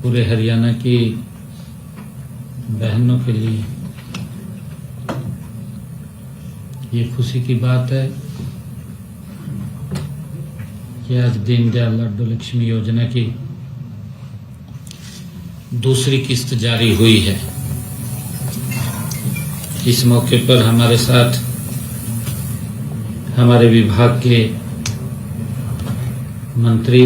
पूरे हरियाणा की बहनों के लिए ये खुशी की बात है कि आज दीनदयाल लाडो लक्ष्मी योजना की दूसरी किस्त जारी हुई है। इस मौके पर हमारे साथ हमारे विभाग के मंत्री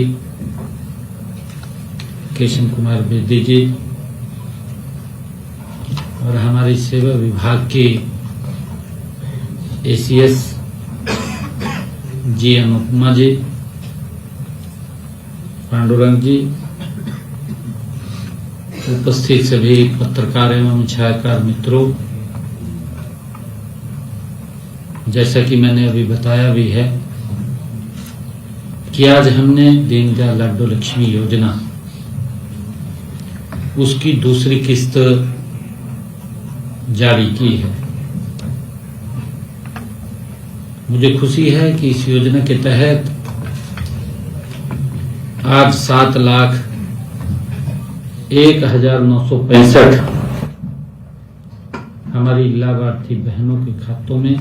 केशव कुमार बेदी जी और हमारी सेवा विभाग की एसीएस जी अनुपमा जी, पांडुरंग जी, उपस्थित सभी पत्रकार एवं छायाकार मित्रों, जैसा कि मैंने अभी बताया भी है कि आज हमने दीनदयाल लाडो लक्ष्मी योजना उसकी दूसरी किस्त जारी की है। मुझे खुशी है कि इस योजना के तहत आज 7,01,965 हमारी लाभार्थी बहनों के खातों में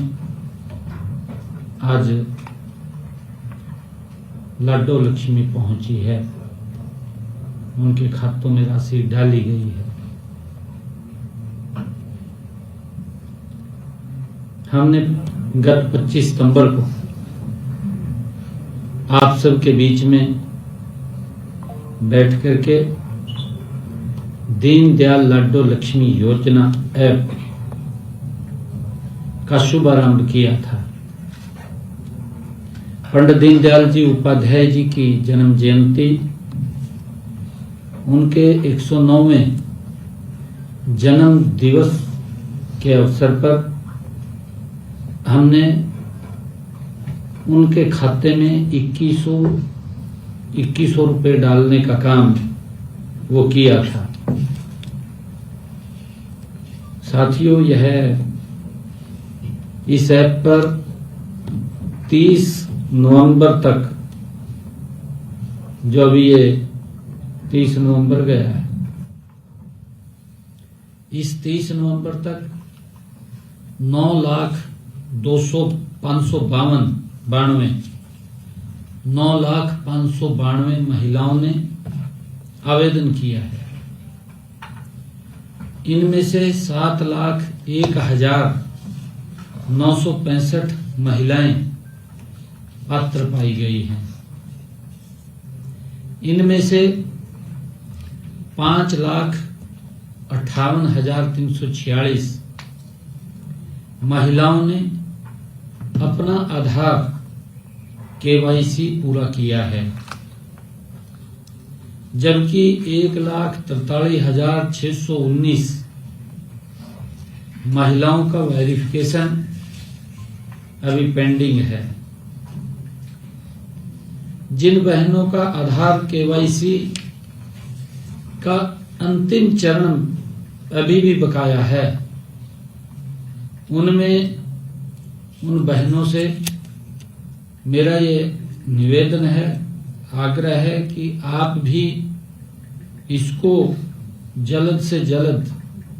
आज लाडो लक्ष्मी पहुंची है, उनके खातों में राशि डाली गई है। हमने गत 25 सितंबर को आप सबके बीच में बैठ करके दीनदयाल लाडो लक्ष्मी योजना ऐप का शुभारंभ किया था। पंडित दीनदयाल जी उपाध्याय जी की जन्म जयंती, उनके 109वें जन्म दिवस के अवसर पर हमने उनके खाते में 2100 रुपए डालने का काम वो किया था। साथियों, यह इस ऐप पर 30 नवंबर तक, जो अभी ये 30 नवंबर गया है, इस 30 नवंबर तक 9,592 महिलाओं ने आवेदन किया है। इनमें से 7,01,965 महिलाएं पात्र पाई गई हैं। इनमें से 5,58,346 महिलाओं ने अपना आधार केवाईसी पूरा किया है, जबकि 1,43,619 महिलाओं का वेरिफिकेशन अभी पेंडिंग है। जिन बहनों का आधार केवाईसी का अंतिम चरण अभी भी बकाया है, उनमें उन बहनों से मेरा ये निवेदन है, आग्रह है कि आप भी इसको जल्द से जल्द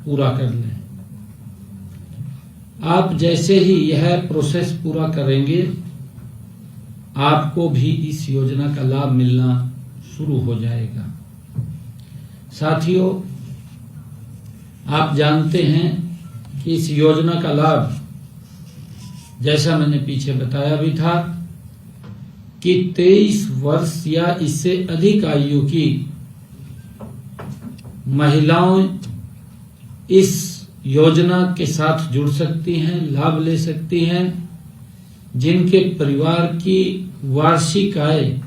पूरा कर लें। आप जैसे ही यह प्रोसेस पूरा करेंगे, आपको भी इस योजना का लाभ मिलना शुरू हो जाएगा। साथियों, आप जानते हैं कि इस योजना का लाभ, जैसा मैंने पीछे बताया भी था, कि 23 वर्ष या इससे अधिक आयु की महिलाएं इस योजना के साथ जुड़ सकती हैं, लाभ ले सकती हैं, जिनके परिवार की वार्षिक आय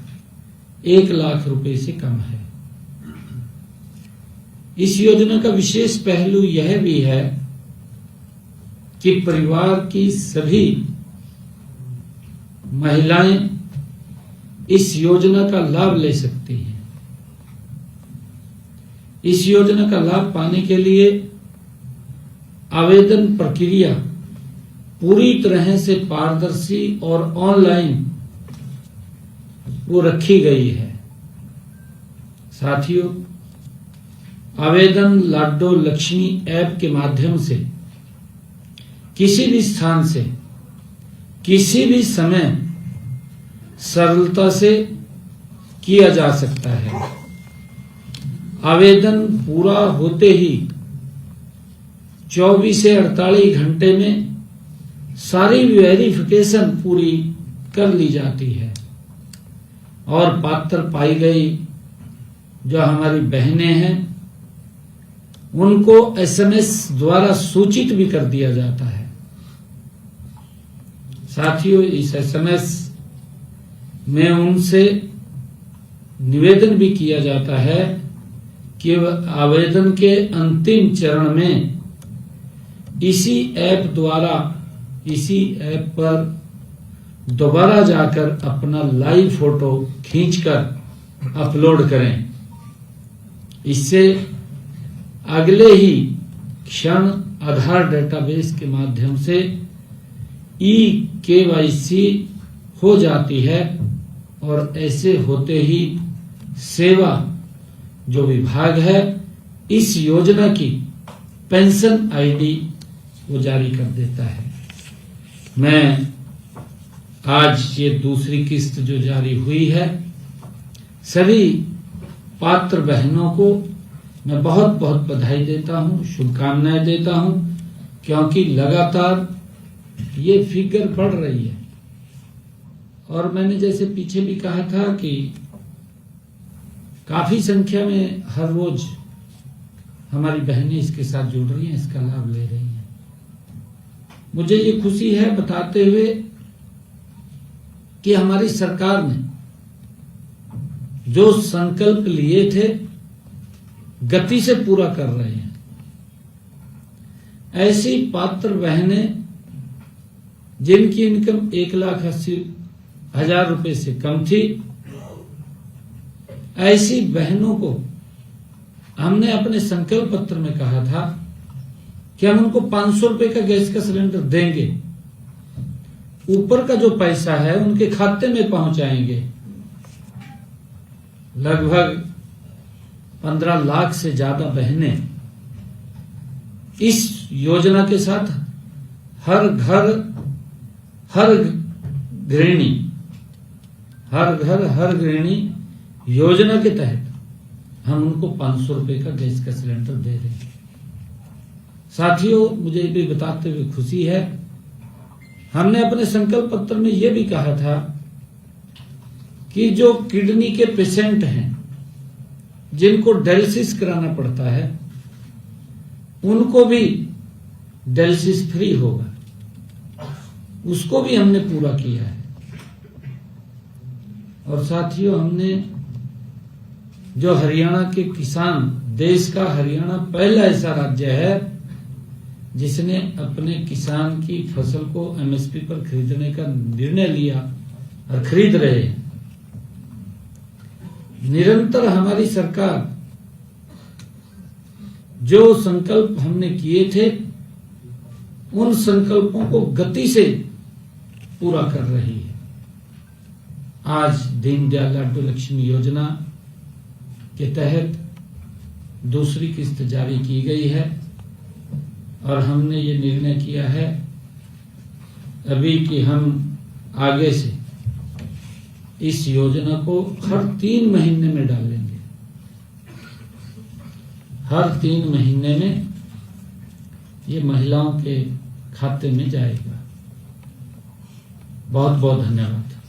1 लाख रुपए से कम है। इस योजना का विशेष पहलू यह भी है कि परिवार की सभी महिलाएं इस योजना का लाभ ले सकती हैं। इस योजना का लाभ पाने के लिए आवेदन प्रक्रिया पूरी तरह से पारदर्शी और ऑनलाइन वो रखी गई है। साथियों, आवेदन लाडो लक्ष्मी ऐप के माध्यम से किसी भी स्थान से किसी भी समय सरलता से किया जा सकता है। आवेदन पूरा होते ही 24 से 48 घंटे में सारी वेरिफिकेशन पूरी कर ली जाती है और पात्र पाई गई जो हमारी बहनें हैं उनको एसएमएस द्वारा सूचित भी कर दिया जाता है। साथियों, इस एसएमएस में उनसे निवेदन भी किया जाता है कि आवेदन के अंतिम चरण में इसी ऐप पर दोबारा जाकर अपना लाइव फोटो खींचकर अपलोड करें। इससे अगले ही क्षण आधार डेटाबेस के माध्यम से KYC हो जाती है और ऐसे होते ही सेवा जो विभाग है इस योजना की पेंशन आईडी वो जारी कर देता है। मैं आज ये दूसरी किस्त जो जारी हुई है सभी पात्र बहनों को मैं बहुत बहुत बधाई देता हूं, शुभकामनाएं देता हूं, क्योंकि लगातार ये फिगर बढ़ रही है और मैंने जैसे पीछे भी कहा था कि काफी संख्या में हर रोज हमारी बहनें इसके साथ जुड़ रही हैं, इसका लाभ ले रही हैं। मुझे ये खुशी है बताते हुए कि हमारी सरकार ने जो संकल्प लिए थे गति से पूरा कर रहे हैं। ऐसी पात्र बहनें जिनकी इनकम 1,80,000 रुपए से कम थी, ऐसी बहनों को हमने अपने संकल्प पत्र में कहा था कि हम उनको 500 रुपए का गैस का सिलेंडर देंगे, ऊपर का जो पैसा है उनके खाते में पहुंचाएंगे। लगभग 15 लाख से ज्यादा बहनें इस योजना के साथ हर घर हर गृहिणी योजना के तहत हम उनको 500 रुपए का गैस का सिलेंडर दे रहे हैं। साथियों, मुझे ये भी बताते हुए खुशी है, हमने अपने संकल्प पत्र में ये भी कहा था कि जो किडनी के पेशेंट हैं जिनको डायलिसिस कराना पड़ता है उनको भी डायलिसिस फ्री होगा, उसको भी हमने पूरा किया है। और साथियों, हमने जो हरियाणा के किसान, देश का हरियाणा पहला ऐसा राज्य है जिसने अपने किसान की फसल को एमएसपी पर खरीदने का निर्णय लिया और खरीद रहे हैं। निरंतर हमारी सरकार जो संकल्प हमने किए थे उन संकल्पों को गति से पूरा कर रही है। आज दीनदयाल लाडो लक्ष्मी योजना के तहत दूसरी किस्त जारी की गई है और हमने ये निर्णय किया है अभी कि हम आगे से इस योजना को हर 3 महीने में डालेंगे। हर 3 महीने में ये महिलाओं के खाते में जाएगा। बहुत बहुत धन्यवाद।